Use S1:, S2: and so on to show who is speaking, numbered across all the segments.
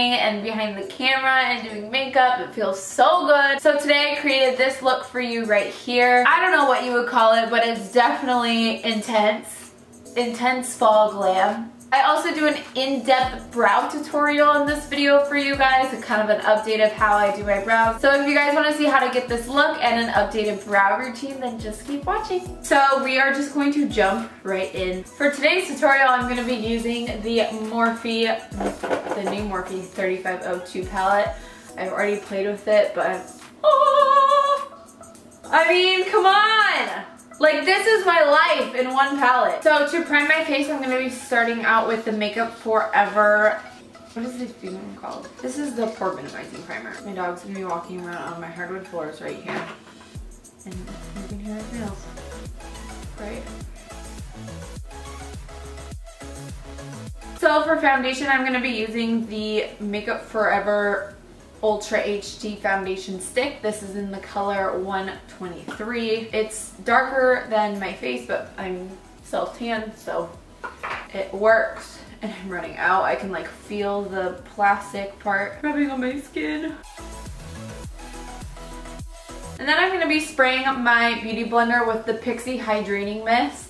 S1: filming and behind the camera and doing makeup. It feels so good. So today I created this look for you right here. I don't know what you would call it, but it's definitely intense fall glam. I also do an in-depth brow tutorial in this video for you guys, and kind of an update of how I do my brows. So if you guys want to see how to get this look and an updated brow routine, then just keep watching. So we are just going to jump right in. For today's tutorial, I'm going to be using the new Morphe 3502 palette. I've already played with it, but I mean, come on! Like, this is my life in one palette. So to prime my face, I'm going to be starting out with the Makeup Forever. What is this being called? This is the Pore Minimizing Primer. My dog's going to be walking around on my hardwood floors right here. And you can hear his nails. Right? So for foundation, I'm going to be using the Makeup Forever Ultra HD foundation stick. This is in the color 123. It's darker than my face, but I'm self-tan, so it works. And I'm running out. I can like feel the plastic part rubbing on my skin. And then I'm going to be spraying my beauty blender with the Pixi Hydrating Mist.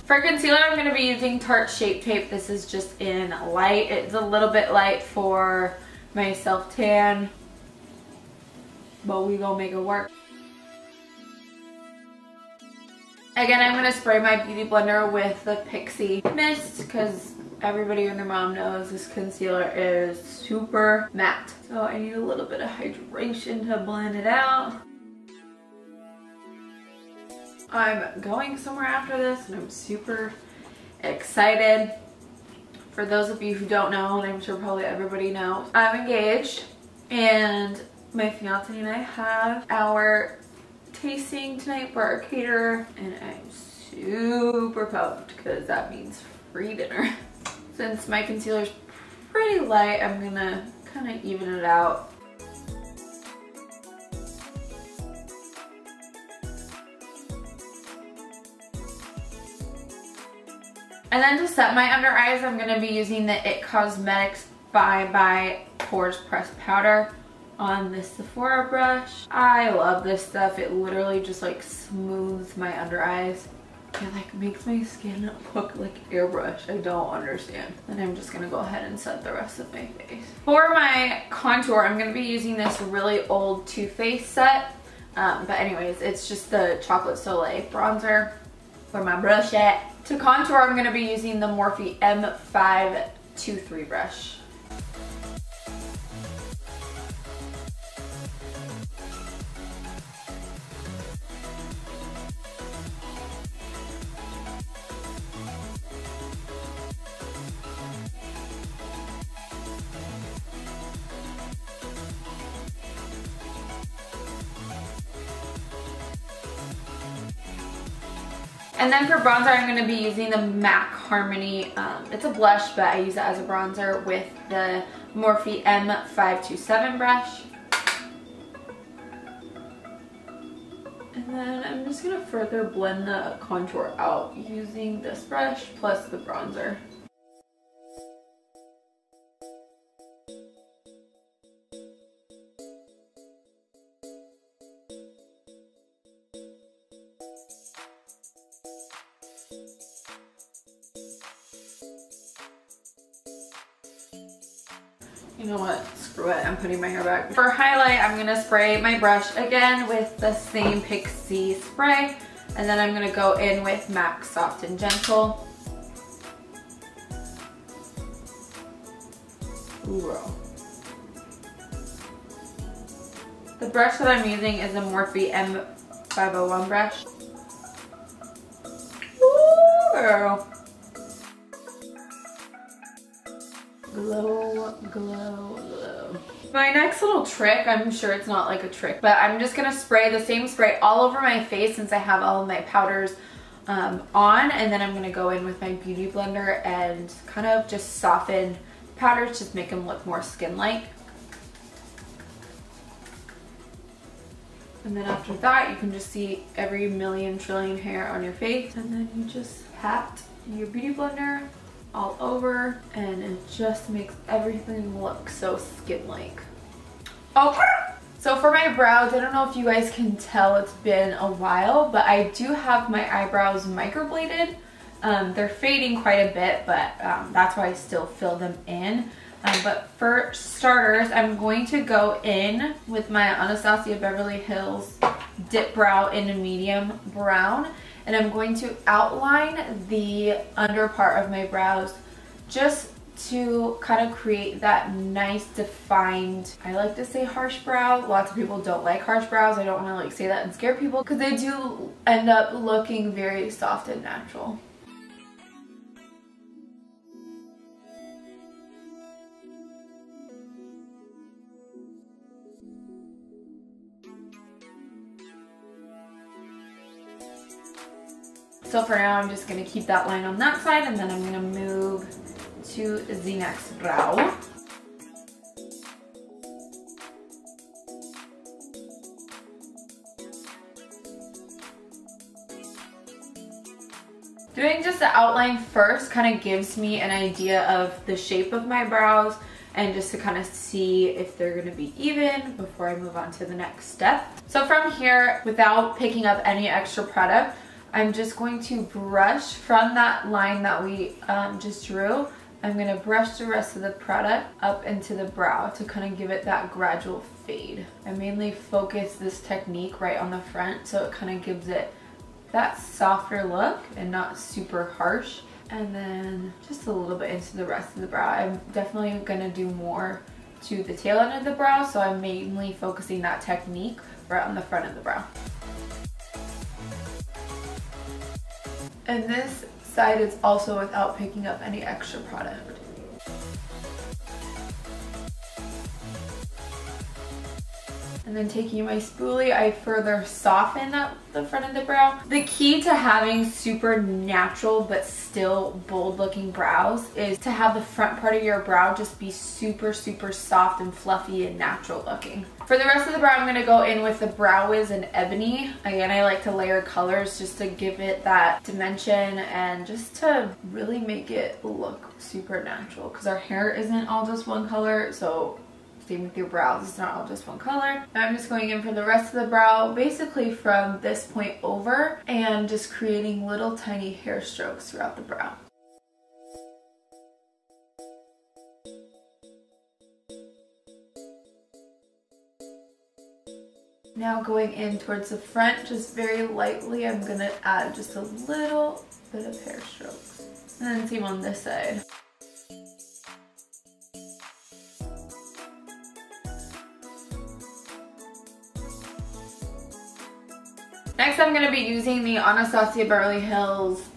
S1: For concealer, I'm going to be using Tarte Shape Tape. This is just in light. It's a little bit light for my self-tan, but we gonna make it work. Again, I'm going to spray my beauty blender with the Pixi Mist because everybody and their mom knows this concealer is super matte. So I need a little bit of hydration to blend it out. I'm going somewhere after this and I'm super excited. For those of you who don't know, and I'm sure probably everybody knows, I'm engaged and my fiance and I have our tasting tonight for our caterer, and I'm super pumped because that means free dinner. Since my concealer's pretty light, I'm gonna kind of even it out. And then to set my under eyes, I'm going to be using the IT Cosmetics by Pores Pressed Powder on this Sephora brush. I love this stuff. It literally just like smooths my under eyes. It like makes my skin look like airbrush. I don't understand. And I'm just going to go ahead and set the rest of my face. For my contour, I'm going to be using this really old Too Faced set. But anyways, it's just the Chocolate Soleil bronzer. Where my brush at? To contour, I'm going to be using the Morphe M523 brush. And then for bronzer, I'm going to be using the MAC Harmony. It's a blush, but I use it as a bronzer with the Morphe M527 brush. And then I'm just going to further blend the contour out using this brush plus the bronzer. You know what? Screw it. I'm putting my hair back. For highlight, I'm going to spray my brush again with the same Pixi spray. And then I'm going to go in with MAC Soft and Gentle. Ooh, girl. The brush that I'm using is a Morphe M501 brush. Ooh, girl. Glow, glow, glow. My next little trick, I'm sure it's not like a trick, but I'm just gonna spray the same spray all over my face since I have all of my powders on, and then I'm gonna go in with my beauty blender and kind of just soften powders, just make them look more skin-like. And then after that, you can just see every million trillion hair on your face. And then you just pat your beauty blender all over, and it just makes everything look so skin-like. Okay. So for my brows, I don't know if you guys can tell, it's been a while, but I do have my eyebrows microbladed. They're fading quite a bit, but that's why I still fill them in. But for starters, I'm going to go in with my Anastasia Beverly Hills Dip Brow in a medium brown, and I'm going to outline the under part of my brows just to kind of create that nice defined, I like to say harsh brow. Lots of people don't like harsh brows. I don't want to like say that and scare people because they do end up looking very soft and natural. So for now, I'm just going to keep that line on that side, and then I'm going to move to the next brow. Doing just the outline first kind of gives me an idea of the shape of my brows, and just to kind of see if they're going to be even before I move on to the next step. So from here, without picking up any extra product, I'm just going to brush from that line that we just drew. I'm going to brush the rest of the product up into the brow to kind of give it that gradual fade. I mainly focus this technique right on the front, so it kind of gives it that softer look and not super harsh. And then just a little bit into the rest of the brow. I'm definitely going to do more to the tail end of the brow, so I'm mainly focusing that technique right on the front of the brow. And this side is also without picking up any extra product. And then taking my spoolie, I further soften up the front of the brow. The key to having super natural but still bold looking brows is to have the front part of your brow just be super, super soft and fluffy and natural looking. For the rest of the brow, I'm going to go in with the Brow Wiz in Ebony. Again, I like to layer colors just to give it that dimension and just to really make it look super natural, because our hair isn't all just one color, so same with your brows, it's not all just one color. Now I'm just going in for the rest of the brow, basically from this point over, and just creating little tiny hair strokes throughout the brow. Now going in towards the front, just very lightly, I'm gonna add just a little bit of hair strokes. And then same on this side. Next, I'm going to be using the Anastasia Beverly Hills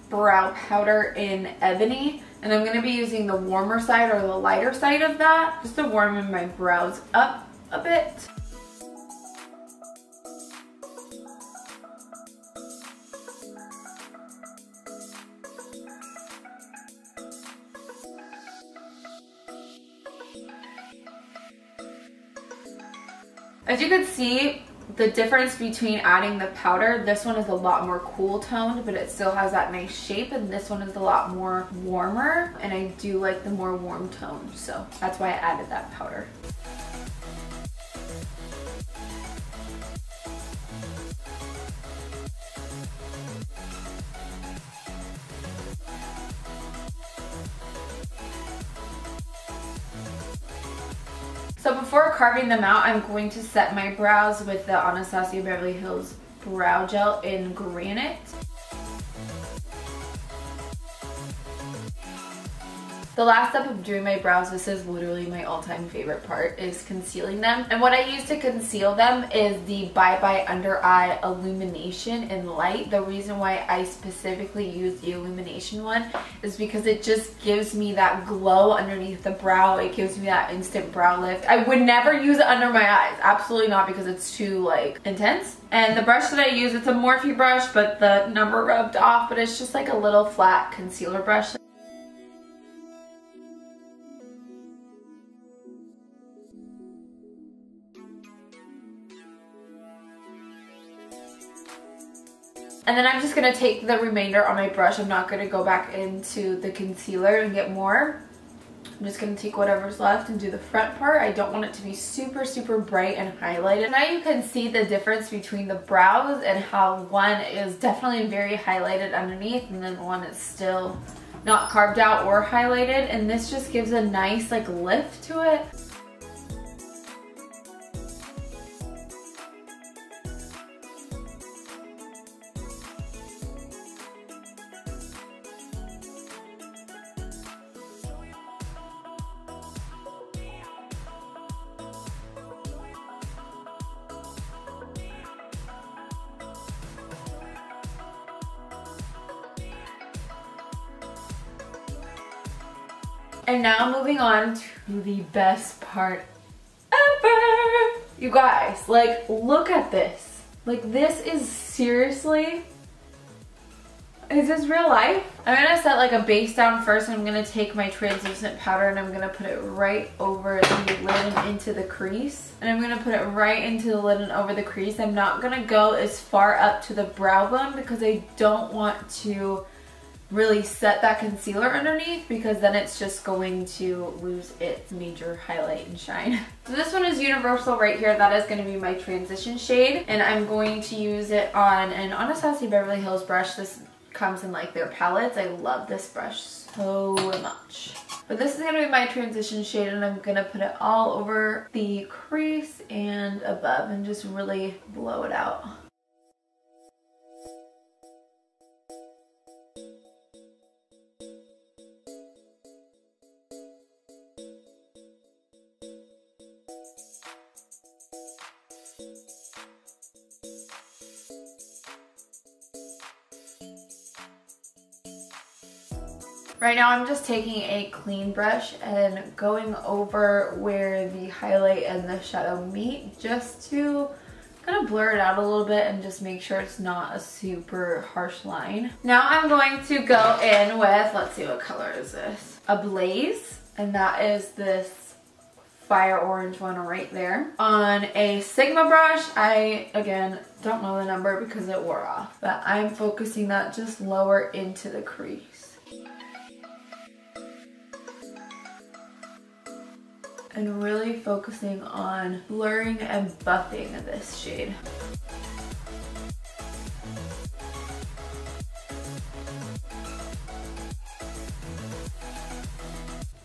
S1: Brow Powder in Ebony. And I'm going to be using the warmer side or the lighter side of that, just to warm my brows up a bit. As you can see, the difference between adding the powder, this one is a lot more cool toned, but it still has that nice shape, and this one is a lot more warmer, and I do like the more warm tone, so that's why I added that powder. So before carving them out, I'm going to set my brows with the Anastasia Beverly Hills Brow Gel in Granite. The last step of doing my brows, this is literally my all-time favorite part, is concealing them. And what I use to conceal them is the Bye Bye Under Eye Illumination in Light. The reason why I specifically use the illumination one is because it just gives me that glow underneath the brow. It gives me that instant brow lift. I would never use it under my eyes. Absolutely not, because it's too like intense. And the brush that I use, it's a Morphe brush, but the number rubbed off, but it's just like a little flat concealer brush. And then I'm just going to take the remainder on my brush. I'm not going to go back into the concealer and get more. I'm just going to take whatever's left and do the front part. I don't want it to be super, super bright and highlighted. Now you can see the difference between the brows and how one is definitely very highlighted underneath and then one is still not carved out or highlighted. And this just gives a nice like lift to it. And now moving on to the best part ever. You guys, like, look at this. Like, this is seriously, is this real life? I'm gonna set like a base down first, and I'm gonna take my translucent powder and I'm gonna put it right over the lid and into the crease. And I'm gonna put it right into the lid and over the crease. I'm not gonna go as far up to the brow bone because I don't want to really set that concealer underneath, because then it's just going to lose its major highlight and shine. So this one is universal right here. That is going to be my transition shade, and I'm going to use it on an Anastasia Beverly Hills brush. This comes in like their palettes. I love this brush so much. But this is going to be my transition shade, and I'm going to put it all over the crease and above and just really blow it out. Right now I'm just taking a clean brush and going over where the highlight and the shadow meet, just to kind of blur it out a little bit and just make sure it's not a super harsh line. Now I'm going to go in with, let's see, what color is this? A Blaze, and that is this fire orange one right there. On a Sigma brush, I, again, don't know the number because it wore off, but I'm focusing that just lower into the crease. And really focusing on blurring and buffing this shade.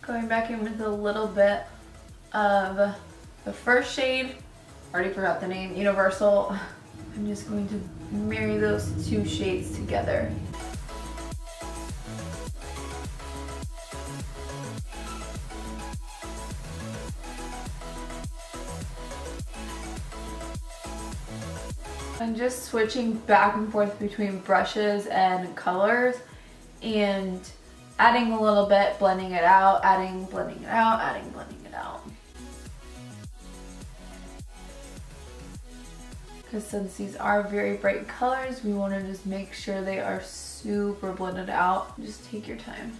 S1: Going back in with a little bit of the first shade, already forgot the name, Universal. I'm just going to marry those two shades together. I'm just switching back and forth between brushes and colors and adding a little bit, blending it out, adding, blending it out, adding, blending it out. Because since these are very bright colors, we want to just make sure they are super blended out. Just take your time.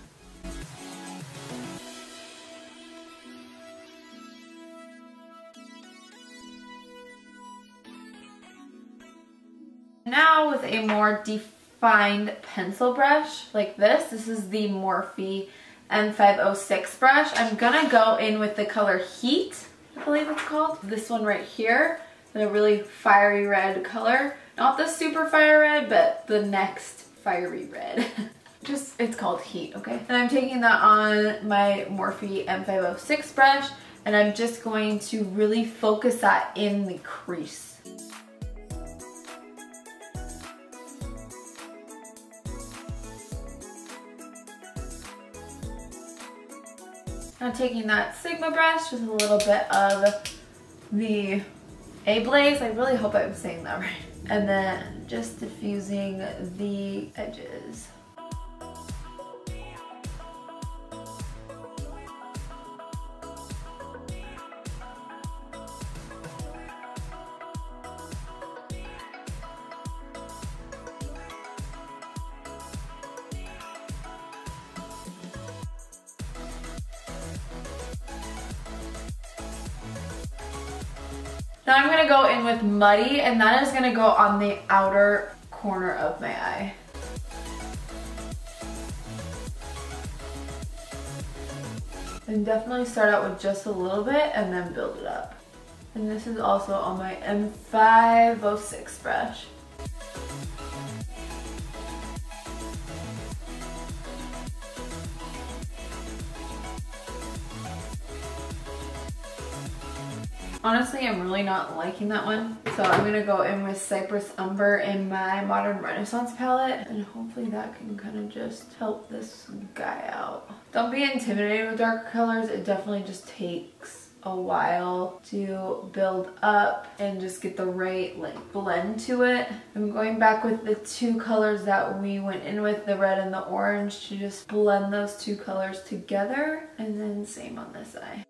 S1: Now with a more defined pencil brush like this is the Morphe M506 brush. I'm gonna go in with the color Heat, I believe it's called. This one right here, in a really fiery red color. Not the super fire red, but the next fiery red. Just, it's called Heat, okay? And I'm taking that on my Morphe M506 brush, and I'm just going to really focus that in the crease. Now taking that Sigma brush with a little bit of the A-Blaze, I really hope I'm saying that right, and then just diffusing the edges. Now I'm going to go in with Muddy, and that is going to go on the outer corner of my eye. And definitely start out with just a little bit and then build it up. And this is also on my M506 brush. Honestly, I'm really not liking that one. So I'm gonna go in with Cypress Umber in my Modern Renaissance palette. And hopefully that can kind of just help this guy out. Don't be intimidated with darker colors. It definitely just takes a while to build up and just get the right like blend to it. I'm going back with the two colors that we went in with, the red and the orange, to just blend those two colors together. And then same on this eye.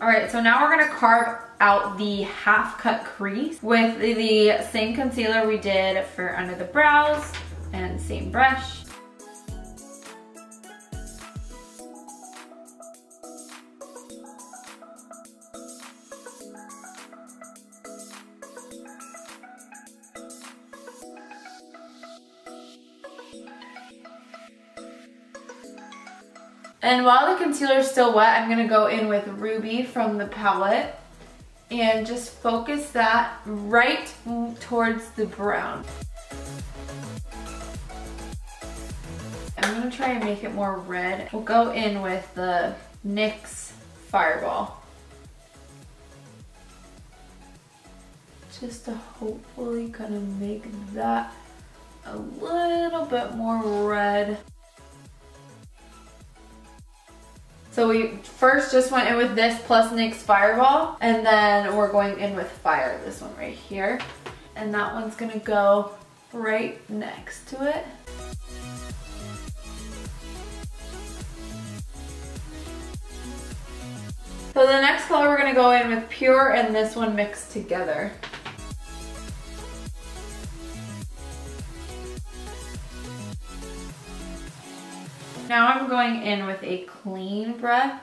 S1: Alright, so now we're going to carve out the half cut crease with the same concealer we did for under the brows and same brush. And while the concealer is still wet, I'm going to go in with Ruby from the palette and just focus that right towards the brown. I'm going to try and make it more red. We'll go in with the NYX Fireball, just to hopefully kind of make that a little bit more red. So we first just went in with this plus NYX Fireball, and then we're going in with Fire, this one right here. And that one's gonna go right next to it. So the next color we're gonna go in with Pure and this one mixed together. Now I'm going in with a clean brush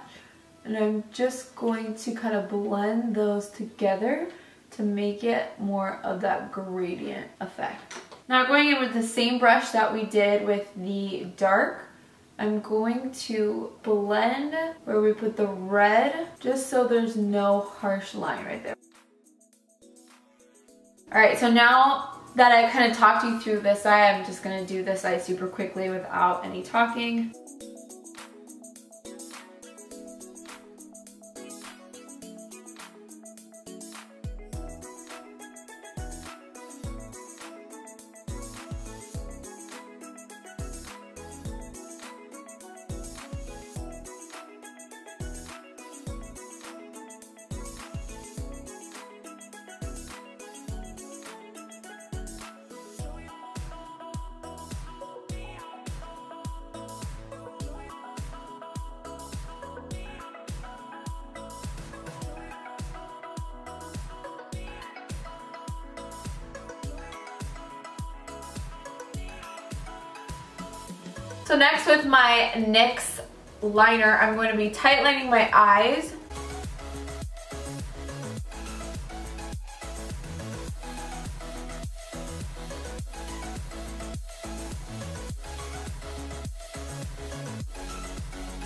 S1: and I'm just going to kind of blend those together to make it more of that gradient effect. Now going in with the same brush that we did with the dark, I'm going to blend where we put the red just so there's no harsh line right there. Alright, so now that I kind of talked you through this eye, I'm just going to do this eye super quickly without any talking. So next with my NYX liner, I'm going to be tightlining my eyes.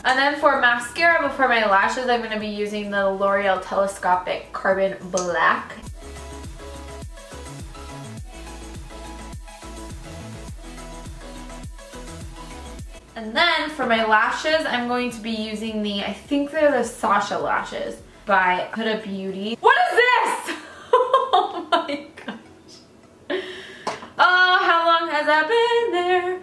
S1: And then for mascara before my lashes, I'm going to be using the L'Oreal Telescopic Carbon Black. And then for my lashes, I'm going to be using the, I think they're the Sasha lashes by Huda Beauty. What is this? Oh my gosh. Oh, how long has that been there?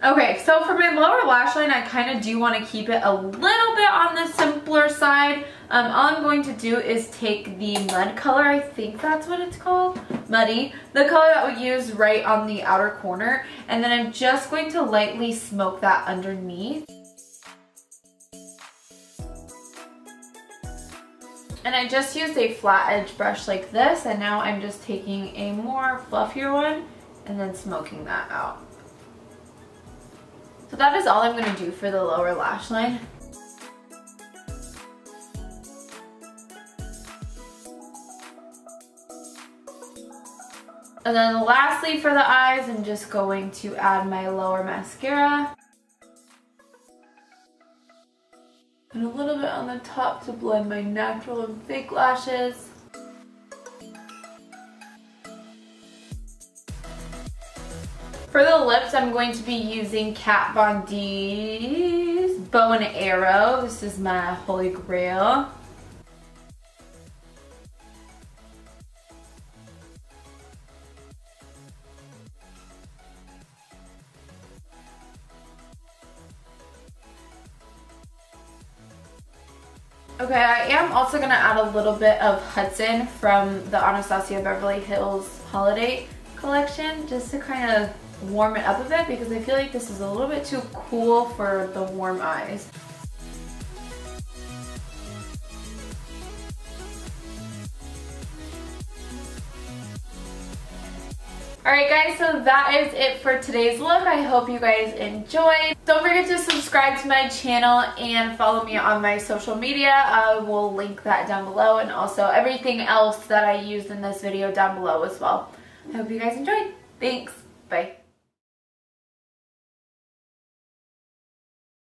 S1: Okay, so for my lower lash line, I kind of do want to keep it a little bit on the simpler side. All I'm going to do is take the Mud color, I think that's what it's called, muddy, the color that we use right on the outer corner, and then I'm just going to lightly smoke that underneath. And I just used a flat edge brush like this, and now I'm just taking a more fluffier one and then smoking that out. So that is all I'm going to do for the lower lash line. And then lastly for the eyes, I'm just going to add my lower mascara. And a little bit on the top to blend my natural and fake lashes. For the lips, I'm going to be using Kat Von D's Bow and Arrow. This is my holy grail. Okay, I am also going to add a little bit of Hudson from the Anastasia Beverly Hills Holiday collection just to kind of warm it up a bit, because I feel like this is a little bit too cool for the warm eyes. Alright guys, so that is it for today's look. I hope you guys enjoyed. Don't forget to subscribe to my channel and follow me on my social media. I will link that down below, and also everything else that I used in this video down below as well. I hope you guys enjoyed. Thanks. Bye.